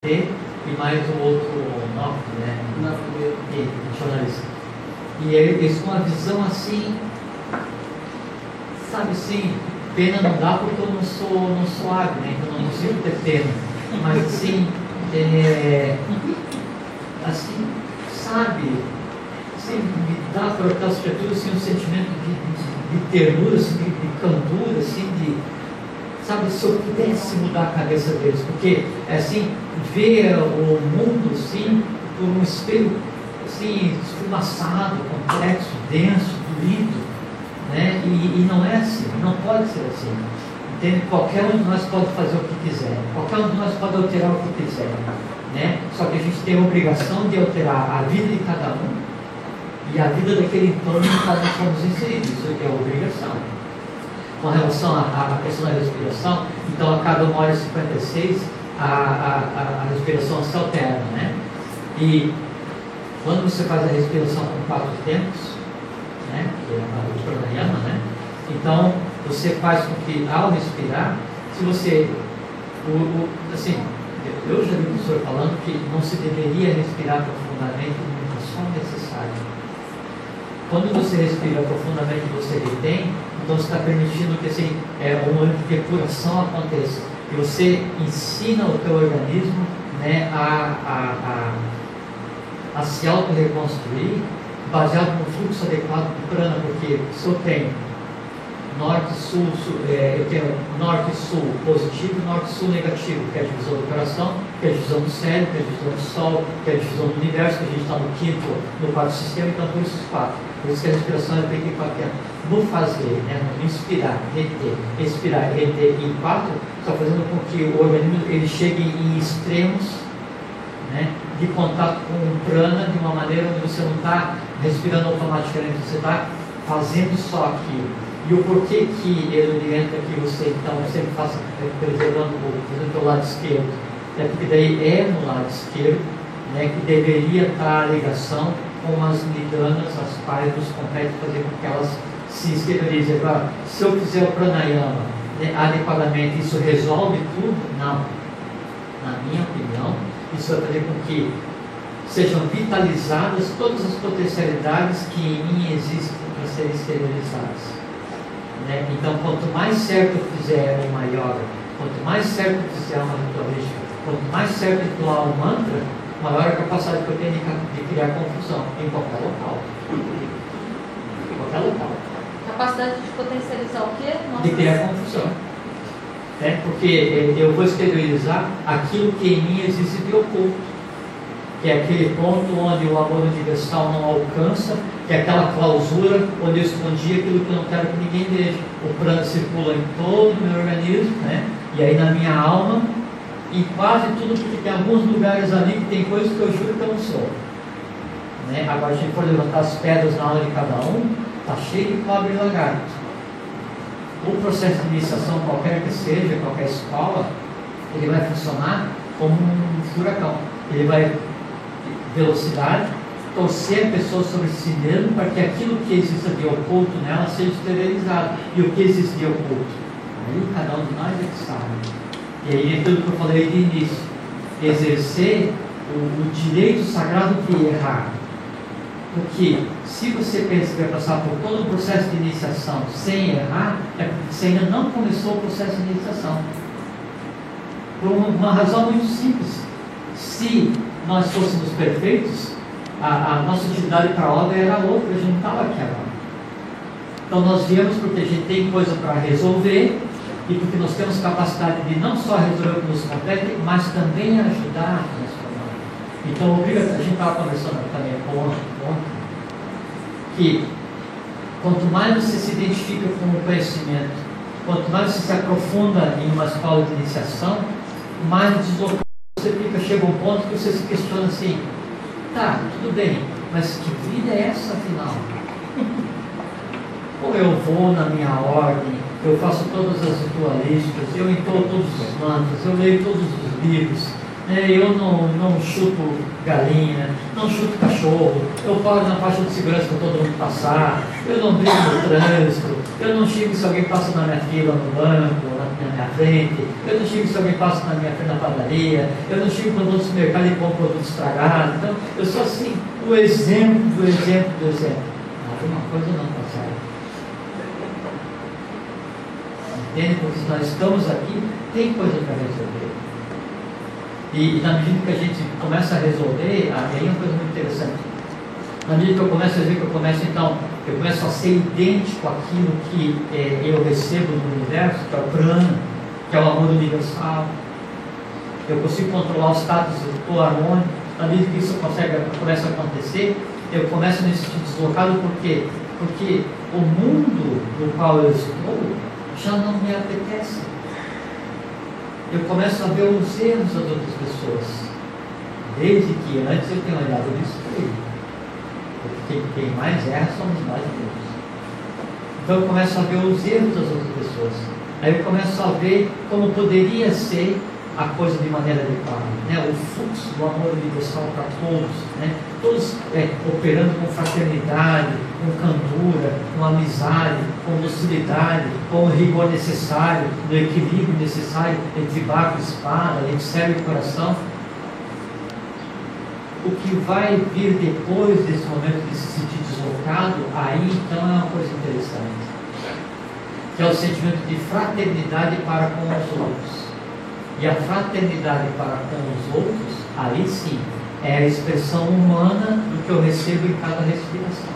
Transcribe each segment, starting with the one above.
e mais o outro Nof, né? Jornalista. E eles com uma visão assim, sabe assim, pena não dá porque eu não sou hábil, né? Então eu não consigo ter pena. Mas assim, assim, sabe, assim, me dá por aquelas criaturas assim, um sentimento de ternura, assim, de candura, assim, sabe, se eu pudesse mudar a cabeça deles, porque assim, ver o mundo assim, por um espelho assim, esfumaçado, complexo, denso, doído, né? E não é assim, não pode ser assim. Entende? Qualquer um de nós pode fazer o que quiser, qualquer um de nós pode alterar o que quiser, né? Só que a gente tem a obrigação de alterar a vida de cada um e a vida daquele entorno no qual nós somos inseridos. Isso é a obrigação. Com relação à questão da respiração, então a cada 1h56 a respiração se altera, né? E quando você faz a respiração com 4 tempos, né, que é o pranayama, né, então você faz com que ao respirar, se você, assim, eu já vi o professor falando que não se deveria respirar profundamente, é só necessário. Quando você respira profundamente, você retém, então você está permitindo que assim, um momento de depuração aconteça. E você ensina o teu organismo, né, a se auto-reconstruir baseado no fluxo adequado do prana, porque se eu tenho norte-sul, eu tenho norte-sul positivo e norte-sul negativo, que é a divisão do coração, que é a divisão do cérebro, que é a divisão do sol, que é a divisão do universo, que a gente está no quinto, no quarto sistema, então por esses 4. Por isso que a respiração é feita em 4 tempos. No fazer, né, no inspirar, reter, respirar, reter em 4, só fazendo com que o organismo ele chegue em extremos, né, de contato com o prana de uma maneira onde você não está respirando automaticamente, você está fazendo só aquilo. E o porquê que ele orienta que você então sempre faça preservando o teu lado esquerdo? É porque daí é no lado esquerdo, né, que deveria estar a ligação com as nidanas, as quais nos compete fazer com que elas se estabilizem. Agora, se eu fizer o pranayama, né, adequadamente, isso resolve tudo? Não. Na minha opinião, isso vai fazer com que sejam vitalizadas todas as potencialidades que em mim existem para serem exteriorizadas. Né? Então, quanto mais certo eu fizer uma yoga, quanto mais certo eu fizer uma ritualística, quanto mais certo eu entoar um mantra, maior a capacidade que eu tenho de criar confusão em qualquer local. Em qualquer local. Capacidade de potencializar o quê? De criar confusão. Né? Porque eu vou exteriorizar aquilo que em mim existe de oculto, que é aquele ponto onde o amor universal não alcança, que é aquela clausura onde eu escondi aquilo que eu não quero que ninguém veja. O prana circula em todo o meu organismo, né? E aí na minha alma, em quase tudo, porque tem alguns lugares ali que tem coisas que eu juro que eu não sou. Né? Agora, se a gente for levantar as pedras na aula de cada um, está cheio de cobra e lagarto. O processo de iniciação, qualquer que seja, qualquer escola, ele vai funcionar como um furacão. Ele vai velocidade, torcer a pessoa sobre si mesmo para que aquilo que existe de oculto nela seja esterilizado. E o que existe de oculto? Aí cada um de nós é que sabe. E aí é aquilo que eu falei de início, exercer o direito sagrado de errar. Porque se você pensa que vai passar por todo o processo de iniciação sem errar, é porque você ainda não começou o processo de iniciação. Por uma razão muito simples. Se nós fôssemos perfeitos, a nossa utilidade para a obra era outra, a gente não estava aqui agora. Então nós viemos porque a gente tem coisa para resolver e porque nós temos capacidade de não só resolver o que nos compete, mas também ajudar a transformar. Então a gente estava conversando também ontem, que quanto mais você se identifica com o conhecimento, quanto mais você se aprofunda em uma escola de iniciação, mais deslocado você fica, chega um ponto que você se questiona assim, tá, tudo bem, mas que vida é essa afinal? Ou eu vou na minha ordem, eu faço todas as ritualísticas, eu entoo todos os mantras, eu leio todos os livros, eu não chuto galinha, não chuto cachorro, eu paro na faixa de segurança para todo mundo passar, eu não brigo no trânsito, eu não xingo se alguém passa na minha fila no banco, na na minha frente, eu não xingo se alguém passa na minha frente na padaria, eu não xingo quando vou no supermercado e compro produto estragado. Então, eu sou assim, o exemplo do exemplo do exemplo. Alguma coisa não está certa. Entende? Porque se nós estamos aqui, tem coisa para resolver. E na medida que a gente começa a resolver, aí é uma coisa muito interessante. Na medida que eu começo a ver que eu começo a ser idêntico àquilo que eu recebo no universo, que é o prana, que é o amor universal. Eu consigo controlar o status do harmônico. Na medida que isso começa a acontecer, eu começo a me sentir deslocado. Por quê? Porque o mundo no qual eu estou já não me apetece. Eu começo a ver os erros das outras pessoas. Desde que antes eu tenho olhado no espelho. Porque quem mais erra somos nós mesmos. Então eu começo a ver os erros das outras pessoas. Aí eu começo a ver como poderia ser a coisa de maneira adequada, né? O fluxo do amor universal para todos, né? Todos operando com fraternidade, com candura, com amizade, com docilidade, com o rigor necessário, do equilíbrio necessário entre barco e espada, entre cérebro e coração. O que vai vir depois desse momento de se sentir deslocado, aí então é uma coisa interessante, que é o sentimento de fraternidade para com os outros. E a fraternidade para com os outros, aí sim, é a expressão humana do que eu recebo em cada respiração.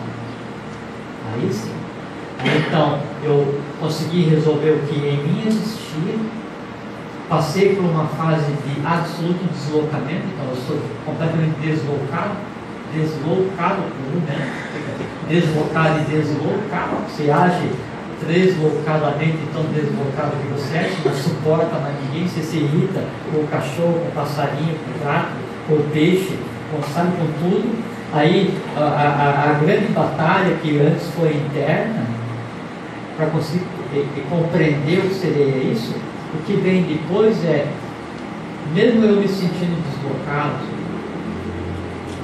Aí sim. Aí, então, eu consegui resolver o que em mim existia, passei por uma fase de absoluto deslocamento, então eu sou completamente deslocado, né? Deslocado e deslocado, você age deslocadamente, tão deslocado que você é, não suporta mais ninguém, você se irrita com o cachorro, com o passarinho, com o gato, com o peixe, sabe, com tudo. Aí a grande batalha que antes foi interna, para conseguir compreender o que seria isso, o que vem depois é, mesmo eu me sentindo deslocado,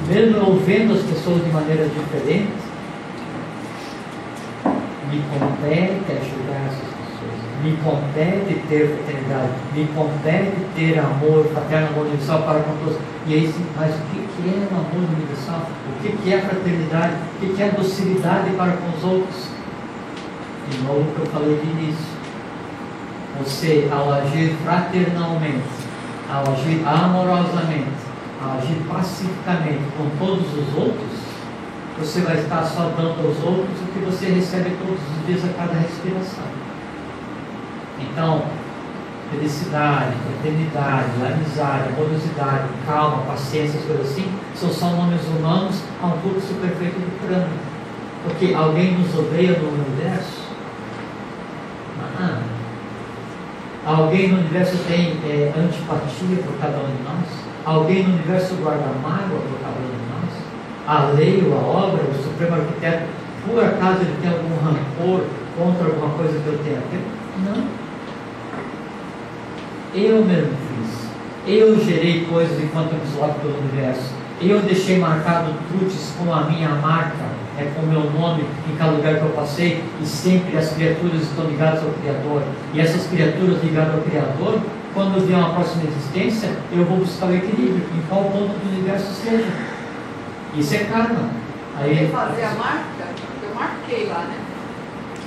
mesmo eu vendo as pessoas de maneira diferente, me compete ajudar essas pessoas, me compete ter fraternidade, me compete ter amor fraterno, amor universal para com todos. E aí, mas o que é o amor universal? O que é a fraternidade? O que é a docilidade para com os outros? De novo o que eu falei de início. Você, ao agir fraternalmente, ao agir amorosamente, ao agir pacificamente com todos os outros, você vai estar só dando aos outros o que você recebe todos os dias a cada respiração. Então, felicidade, fraternidade, amizade, amorosidade, calma, paciência, as coisas assim, são só nomes humanos a um fluxo perfeito do plano. Porque alguém nos odeia no universo? Alguém no universo tem antipatia por cada um de nós? Alguém no universo guarda mágoa por cada um de nós? A lei ou a obra, o Supremo Arquiteto, por acaso ele tem algum rancor contra alguma coisa que eu tenha feito? Não. Eu mesmo fiz. Eu gerei coisas enquanto eu me desloco pelo universo. Eu deixei marcado truques com a minha marca, com o meu nome em cada lugar que eu passei, e sempre as criaturas estão ligadas ao Criador. E essas criaturas ligadas ao Criador, quando vier uma próxima existência, eu vou buscar o equilíbrio, em qual ponto do universo seja. Isso é karma. Aí fazer a marca, eu marquei lá, né?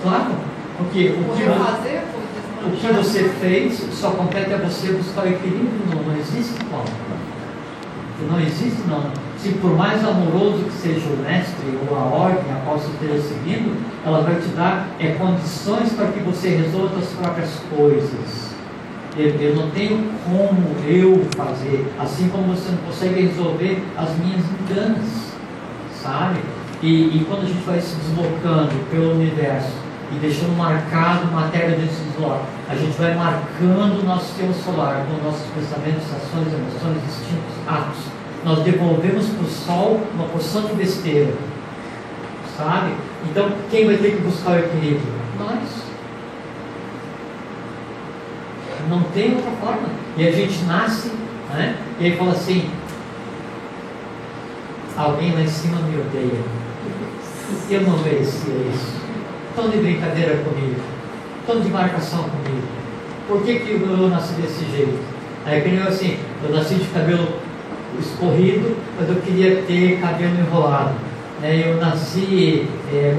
Claro, porque o que você fez só compete a você buscar o equilíbrio, não existe como. Não existe não. Se por mais amoroso que seja o mestre ou a ordem a qual você esteja seguindo, ela vai te dar condições para que você resolva as próprias coisas. Eu não tenho como eu fazer, assim como você não consegue resolver as minhas enganas, sabe? E quando a gente vai se deslocando pelo universo e deixando marcado matéria dentro desse desloque, a gente vai marcando o nosso sistema solar com nossos pensamentos, ações, emoções, instintos, atos. Nós devolvemos para o Sol uma porção de besteira, sabe? Então, quem vai ter que buscar o equilíbrio? Nós. Não tem outra forma. E a gente nasce, né? E aí fala assim: alguém lá em cima me odeia. Eu não merecia isso. Estão de brincadeira comigo. Estão de marcação comigo. por que eu nasci desse jeito? Aí que nem assim, eu nasci de cabelo escorrido, mas eu queria ter cabelo enrolado. Eu nasci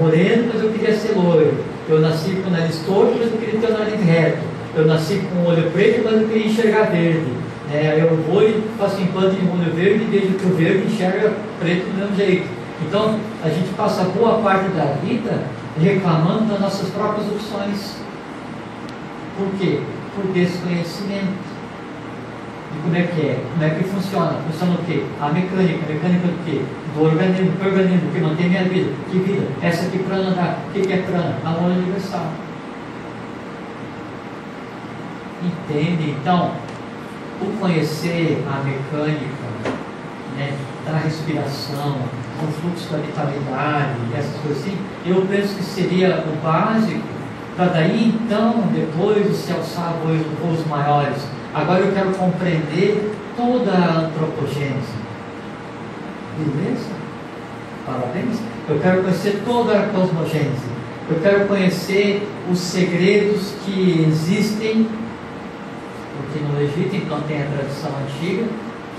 moreno, mas eu queria ser loiro. Eu nasci com o nariz torto, mas eu queria ter o nariz reto. Eu nasci com o olho preto, mas eu queria enxergar verde. Eu vou e faço implante em olho verde e vejo que o verde enxerga preto do mesmo jeito. Então, a gente passa boa parte da vida reclamando das nossas próprias opções. Por quê? Por desconhecimento. E como é que é? Como é que funciona? Funciona o quê? A mecânica do quê? Do organismo que mantém minha vida. Que vida? Essa aqui prana dá. O que é prana? Amor universal. Entende? Então, o conhecer a mecânica, da respiração, o fluxo da vitalidade, essas coisas assim, eu penso que seria o básico, para daí então, depois de se alçar voos maiores. Agora eu quero compreender toda a antropogênese. Beleza? Parabéns. Eu quero conhecer toda a cosmogênese. Eu quero conhecer os segredos que existem, porque no Egito então tem a tradição antiga,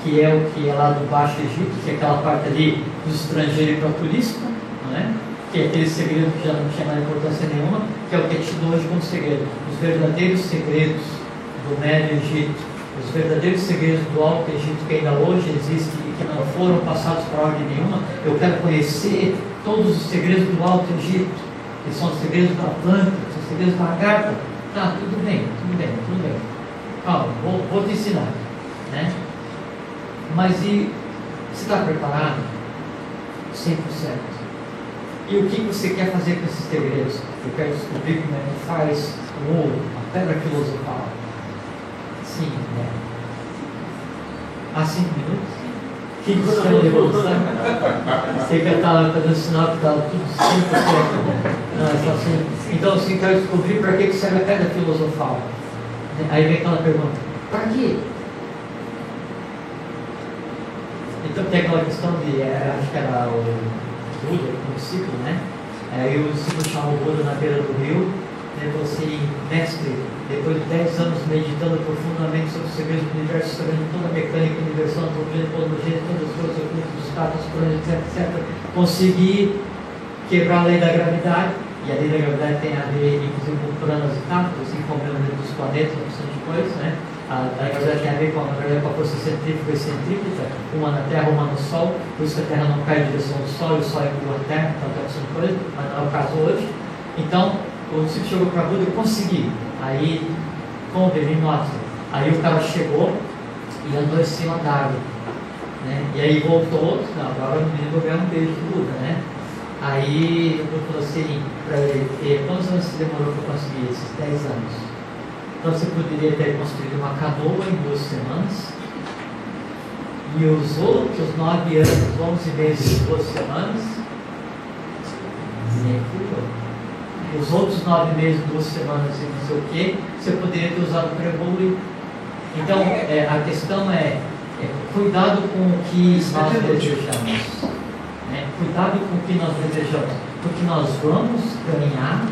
que é o que é lá do Baixo Egito, que é aquela parte ali do estrangeiro e para turista, não é? Que é aquele segredo que já não tinha mais importância nenhuma, que é o que é tido hoje como segredo. Os verdadeiros segredos do Médio Egito, os verdadeiros segredos do Alto Egito que ainda hoje existem e que não foram passados para ordem nenhuma. Eu quero conhecer todos os segredos do Alto Egito, que são os segredos da planta, que são os segredos da lagarta. Tá, tudo bem. Calma, vou te ensinar, né? Mas e você está preparado? 100%. E o que você quer fazer com esses segredos? Eu quero descobrir como é que faz o ouro, a pedra filosofal. Sim, né? Há 5 minutos? Que discussão de evolução? Sei que eu estava fazendo sinal que estava tudo 100%. Então, assim, quero descobrir para que serve a pedra filosofal. Aí vem aquela pergunta: para quê? Então tem aquela questão de, acho que era o Buda, o discípulo, né? Aí o discípulo chamou o Buda na beira do rio, e falou assim: mestre, depois de 10 anos meditando profundamente sobre os segredos do universo, sabendo toda a mecânica universal, antropologia, cosmogênese, todas as coisas ocultas dos status, planetas, etc., consegui quebrar a lei da gravidade. E a lei da gravidade tem a ver, inclusive, com planos e tátulos, assim como dentro dos planetas, uma opção de coisas, né? A gravidade tem a ver com a força centrífuga e centrípeta, uma na Terra, uma no Sol, por isso que a Terra não cai em direção ao Sol e o Sol empurra a Terra, então tem opção de coisa, mas não é o caso hoje. Então, o discípulo chegou para Buda e consegui. Aí, como ele nota, aí o cara chegou e andou em cima d'água, né? E aí voltou, não, agora o menino ganhou um beijo do Buda, né? Aí eu falei assim para ele: quantos anos você demorou para conseguir esses 10 anos? Então você poderia ter construído uma canoa em 2 semanas, e os outros 9 anos, 11 meses e 2 semanas, nem fui. Os outros 9 meses, 2 semanas e não sei o que, você poderia ter usado para evoluir. Então a questão é cuidado com o que nós desejamos. Cuidado com o que nós desejamos, porque nós vamos ganhar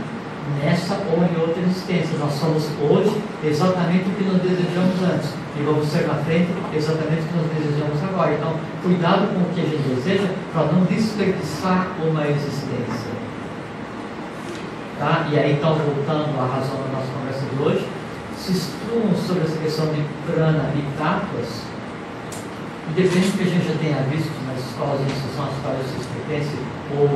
nessa ou em outra existência. Nós somos hoje exatamente o que nós desejamos antes, e vamos ser na frente exatamente o que nós desejamos agora. Então, cuidado com o que a gente deseja para não desperdiçar uma existência. Tá? E aí, então, voltando à razão da nossa conversa de hoje, se instruam sobre essa questão de prana e tattvas, independente do que a gente já tenha visto nas escolas de instrução às quais vocês pertencem ou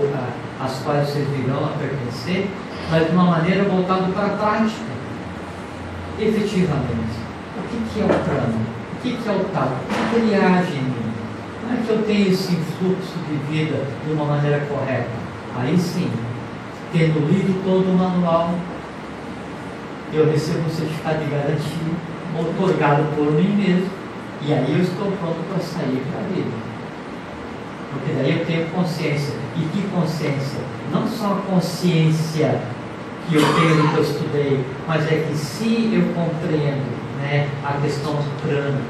às quais vocês virão a pertencer, mas de uma maneira voltada para a prática. Efetivamente, o que é o prana? O que é o tattva? O que ele age em mim? Como é que eu tenho esse influxo de vida de uma maneira correta? Aí sim, tendo lido todo o manual, eu recebo um certificado de garantia otorgado por mim mesmo. E aí eu estou pronto para sair para a vida. Porque daí eu tenho consciência. E que consciência? Não só a consciência que eu tenho do que eu estudei, mas é que se eu compreendo, né, a questão do prana,